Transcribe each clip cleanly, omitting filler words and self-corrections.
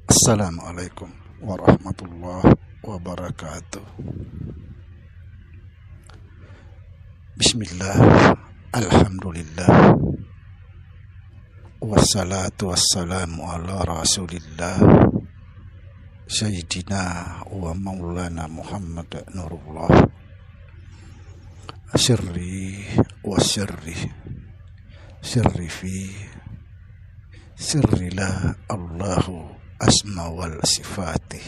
Assalamualaikum warahmatullahi wabarakatuh. Bismillah, alhamdulillah, wassalatu wassalamu ala rasulillah, Sayyidina wa maulana Muhammad Nurullah. Sirri wa sirri, sirri fi sirri la Allahu asma wal sifati.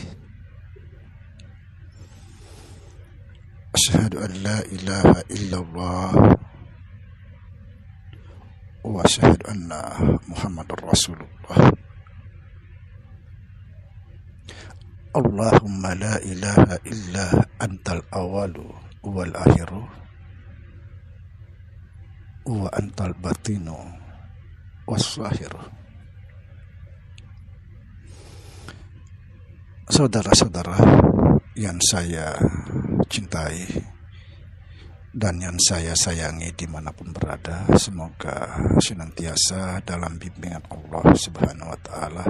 Asyhadu an la ilaha illallah wa asyhadu anna Muhammadar Rasulullah. Allahumma la ilaha illa antal awalu wal akhiru wa antal batinu was zahiru. Saudara-saudara yang saya cintai dan yang saya sayangi dimanapun berada, semoga senantiasa dalam bimbingan Allah Subhanahu wa Ta'ala,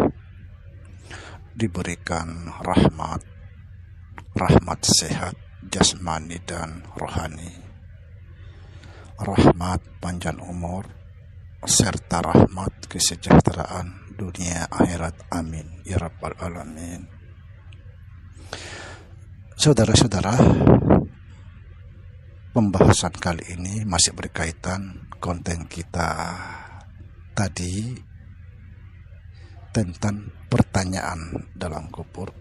diberikan rahmat sehat jasmani dan rohani, rahmat panjang umur serta rahmat kesejahteraan dunia akhirat, amin ya rabbal alamin. Saudara-saudara, pembahasan kali ini masih berkaitan konten kita tadi tentang pertanyaan dalam kubur.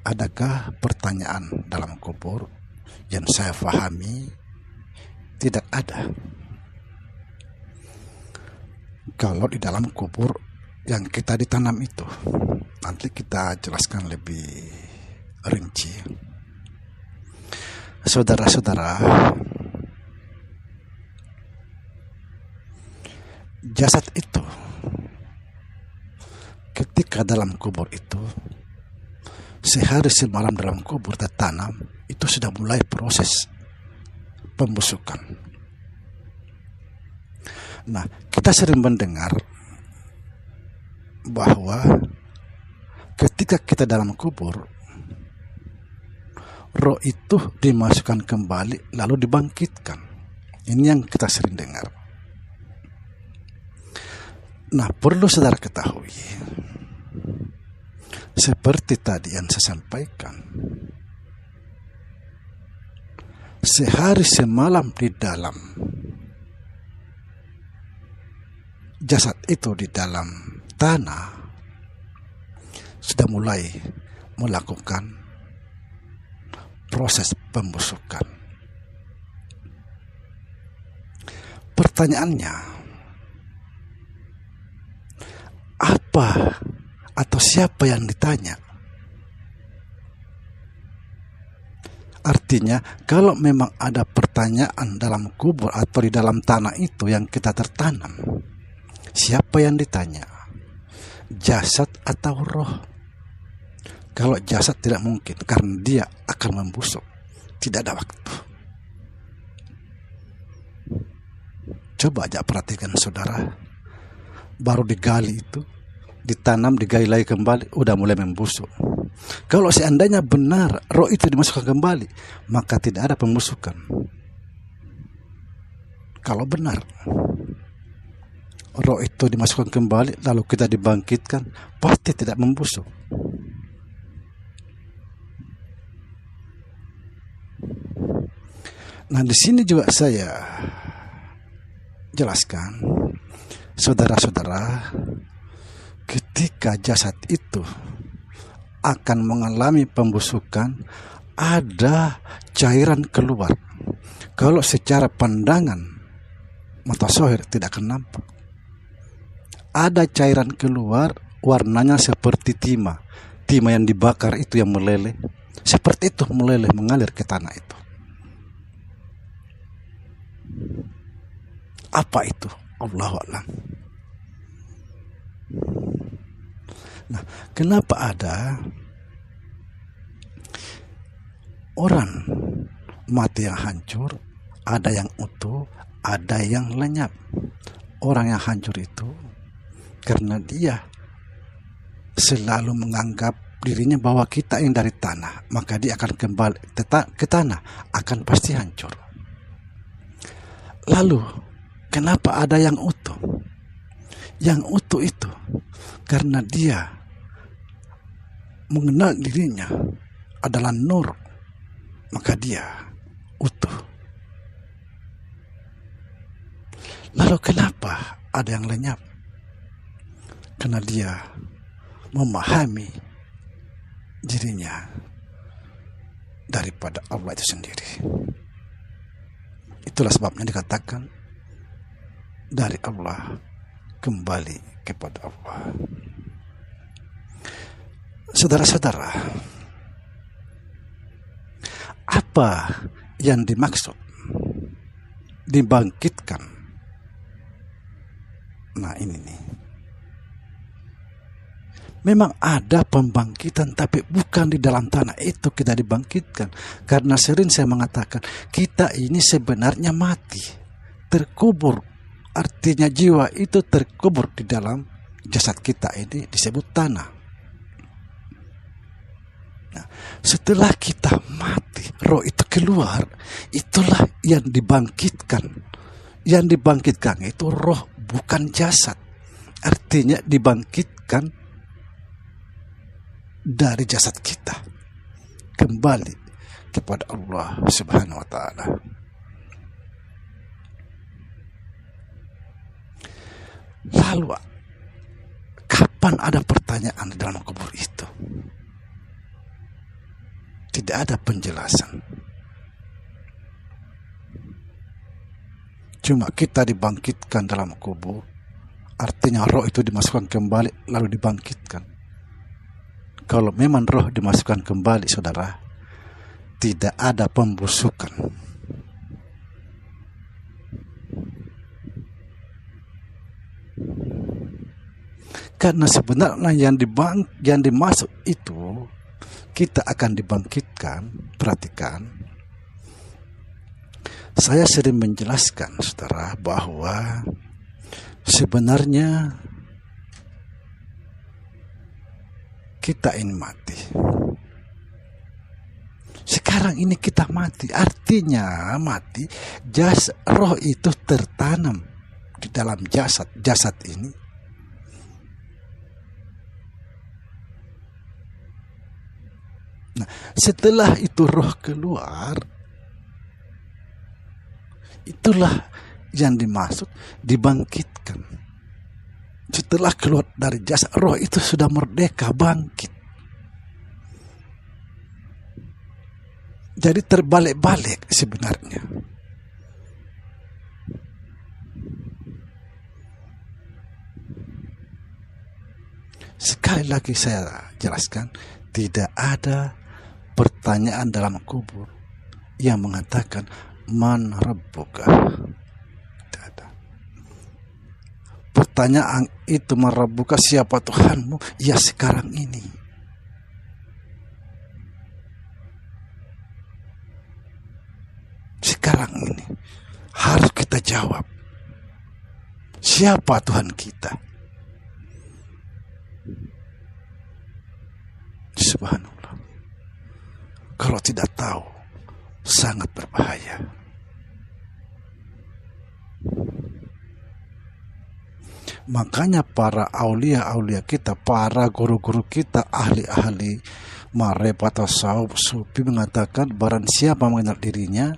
Adakah pertanyaan dalam kubur? Yang saya pahami tidak ada. Kalau di dalam kubur yang kita ditanam itu, nanti kita jelaskan lebih rinci. Saudara-saudara, jasad itu ketika dalam kubur itu, sehari semalam dalam kubur tertanam, itu sudah mulai proses pembusukan. Nah, kita sering mendengar bahwa ketika kita dalam kubur, roh itu dimasukkan kembali lalu dibangkitkan. Ini yang kita sering dengar. Nah, perlu saudara ketahui, seperti tadi yang saya sampaikan, sehari semalam di dalam jasad itu, di dalam tanah, sudah mulai melakukan proses pembusukan. Pertanyaannya, apa atau siapa yang ditanya? Artinya, kalau memang ada pertanyaan dalam kubur atau di dalam tanah itu yang kita tertanam, siapa yang ditanya? Jasad atau roh? Kalau jasad tidak mungkin, karena dia akan membusuk, tidak ada waktu. Coba aja perhatikan saudara, baru digali itu, ditanam, digali lagi kembali, udah mulai membusuk. Kalau seandainya benar roh itu dimasukkan kembali, maka tidak ada pembusukan. Kalau benar roh itu dimasukkan kembali lalu kita dibangkitkan, pasti tidak membusuk. Nah, di sini juga saya jelaskan, saudara-saudara, ketika jasad itu akan mengalami pembusukan, ada cairan keluar. Kalau secara pandangan mata zahir tidak akan nampak. Ada cairan keluar, warnanya seperti timah. Timah yang dibakar itu yang meleleh. Seperti itu meleleh, mengalir ke tanah itu. Apa itu? Allahu a'lam. Nah, kenapa ada orang mati yang hancur, ada yang utuh, ada yang lenyap, orang yang hancur itu karena dia selalu menganggap dirinya bahwa kita yang dari tanah, maka dia akan kembali ke tanah, akan pasti hancur. Lalu kenapa ada yang utuh? Yang utuh itu karena dia mengenal dirinya adalah nur, maka dia utuh. Lalu kenapa ada yang lenyap? Karena dia memahami dirinya daripada Allah itu sendiri. Itulah sebabnya dikatakan dari Allah kembali kepada Allah. Saudara-saudara, apa yang dimaksud dibangkitkan? Nah ini nih, memang ada pembangkitan, tapi bukan di dalam tanah itu kita dibangkitkan. Karena sering saya mengatakan, kita ini sebenarnya mati, terkubur. Artinya jiwa itu terkubur di dalam jasad kita ini, disebut tanah. Nah, setelah kita mati, roh itu keluar, itulah yang dibangkitkan. Yang dibangkitkan itu roh, bukan jasad. Artinya dibangkitkan dari jasad kita kembali kepada Allah Subhanahu wa taala. Lalu kapan ada pertanyaan di dalam kubur itu? Tidak ada penjelasan. Cuma kita dibangkitkan dalam kubur, artinya roh itu dimasukkan kembali lalu dibangkitkan. Kalau memang roh dimasukkan kembali, saudara, tidak ada pembusukan. Karena sebenarnya yang dimasuk itu kita akan dibangkitkan. Perhatikan, saya sering menjelaskan, saudara, bahwa sebenarnya kita ini mati. Sekarang ini kita mati, artinya mati. Roh itu tertanam di dalam jasad ini. Nah, setelah itu roh keluar, itulah yang dimaksud dibangkitkan. Setelah keluar dari jasad, roh itu sudah merdeka, bangkit. Jadi terbalik-balik sebenarnya. Sekali lagi saya jelaskan, tidak ada pertanyaan dalam kubur yang mengatakan man rabbuka. Tidak ada. Pertanyaan itu, man rabbuka, siapa Tuhanmu? Ya sekarang ini. Sekarang ini harus kita jawab. Siapa Tuhan kita? Subhanallah. Kalau tidak tahu, sangat berbahaya. Makanya para aulia-aulia kita, para guru-guru kita, ahli-ahli marifat tasawuf sufi mengatakan barang siapa mengenal dirinya,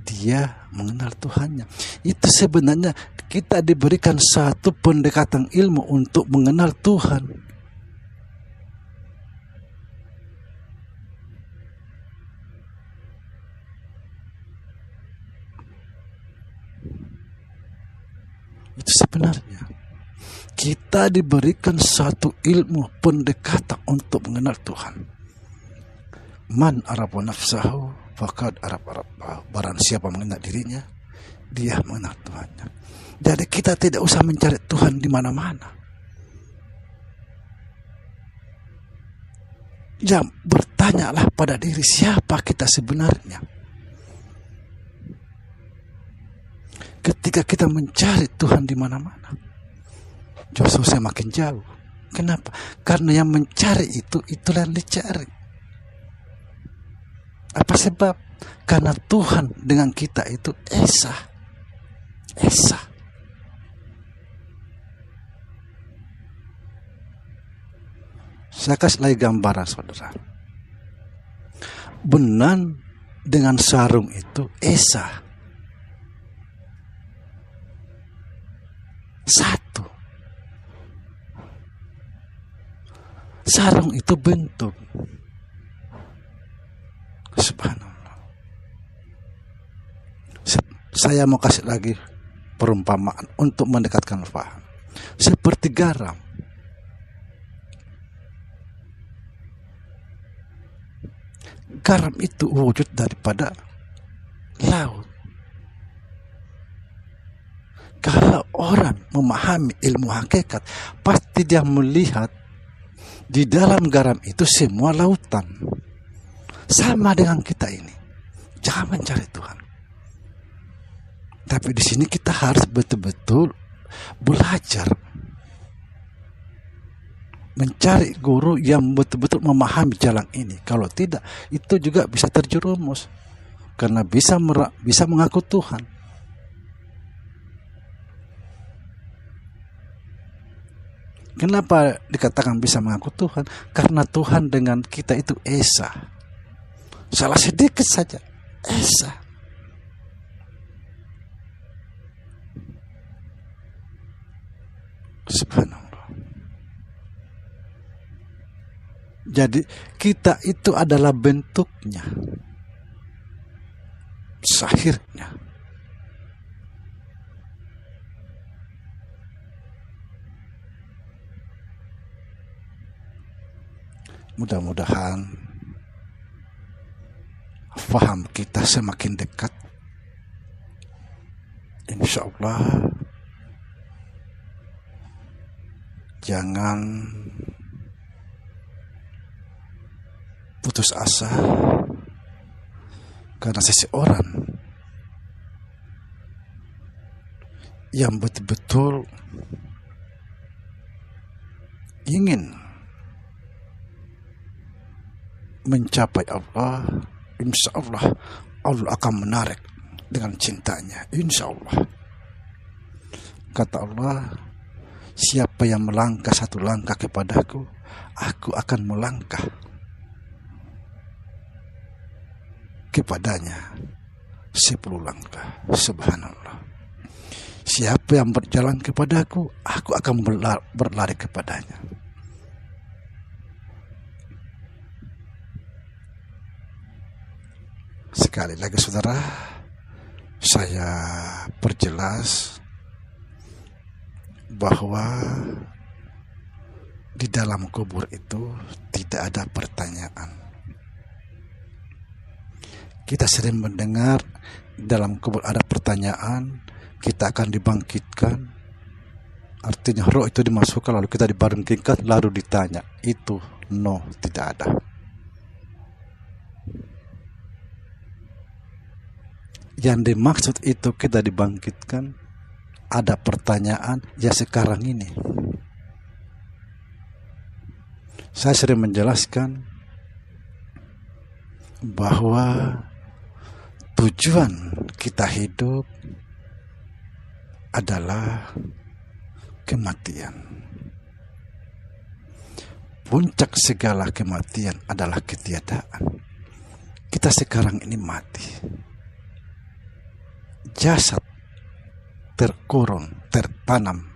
dia mengenal Tuhannya. Itu sebenarnya kita diberikan satu pendekatan ilmu untuk mengenal Tuhan. Itu sebenarnya kita diberikan satu ilmu pendekatan untuk mengenal Tuhan. Man arafa nafsahu faqad arafa rabbahu. Barang siapa mengenal dirinya, dia mengenal Tuhannya. Jadi kita tidak usah mencari Tuhan di mana-mana. Ya, bertanyalah pada diri, siapa kita sebenarnya. ketika kita mencari Tuhan di mana-mana, justru semakin jauh. Kenapa? Karena yang mencari itulah yang dicari. Apa sebab? Karena Tuhan dengan kita itu esa. Saya kasih lagi gambaran, saudara. Benang dengan sarung itu esa. Satu. Sarung itu bentuk. Subhanallah. Saya mau kasih lagi perumpamaan untuk mendekatkan paham. Seperti garam. Garam itu wujud daripada laut. Kalau orang memahami ilmu hakikat, pasti dia melihat di dalam garam itu semua lautan. Sama dengan kita ini. Jangan mencari Tuhan. Tapi di sini kita harus betul-betul belajar mencari guru yang betul-betul memahami jalan ini. Kalau tidak, itu juga bisa terjerumus karena bisa mengaku Tuhan. Kenapa dikatakan bisa mengaku Tuhan? Karena Tuhan dengan kita itu esa. Salah sedikit saja esa. Subhanallah. Jadi kita itu adalah bentuknya, sahirnya. Mudah-mudahan faham kita semakin dekat. Insya Allah jangan putus asa karena seseorang yang betul-betul ingin mencapai Allah. Insya Allah Allah akan menarik dengan cintanya. Insya Allah. Kata Allah, siapa yang melangkah satu langkah kepadaku, aku akan melangkah kepadanya 10 langkah. Subhanallah. Siapa yang berjalan kepadaku, aku akan berlari kepadanya. Sekali lagi saudara, saya perjelas bahwa di dalam kubur itu tidak ada pertanyaan. Kita sering mendengar dalam kubur ada pertanyaan, kita akan dibangkitkan. Artinya roh itu dimasukkan lalu kita dibangkitkan lalu ditanya. Itu no, tidak ada. Yang dimaksud itu kita dibangkitkan, ada pertanyaan ya sekarang ini. Saya sering menjelaskan bahwa tujuan kita hidup adalah kematian. Puncak segala kematian adalah ketiadaan. Kita sekarang ini mati. Jasad terkurung, tertanam.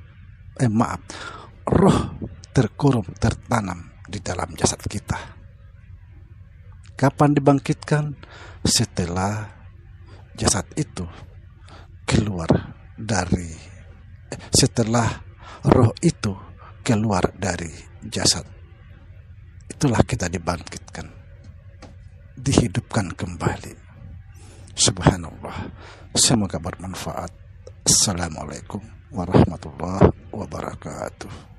Roh terkurung, tertanam di dalam jasad kita. Kapan dibangkitkan? Setelah jasad itu keluar dari, setelah roh itu keluar dari jasad. Itulah kita dibangkitkan, dihidupkan kembali. Subhanallah. Semoga bermanfaat. Assalamualaikum warahmatullahi wabarakatuh.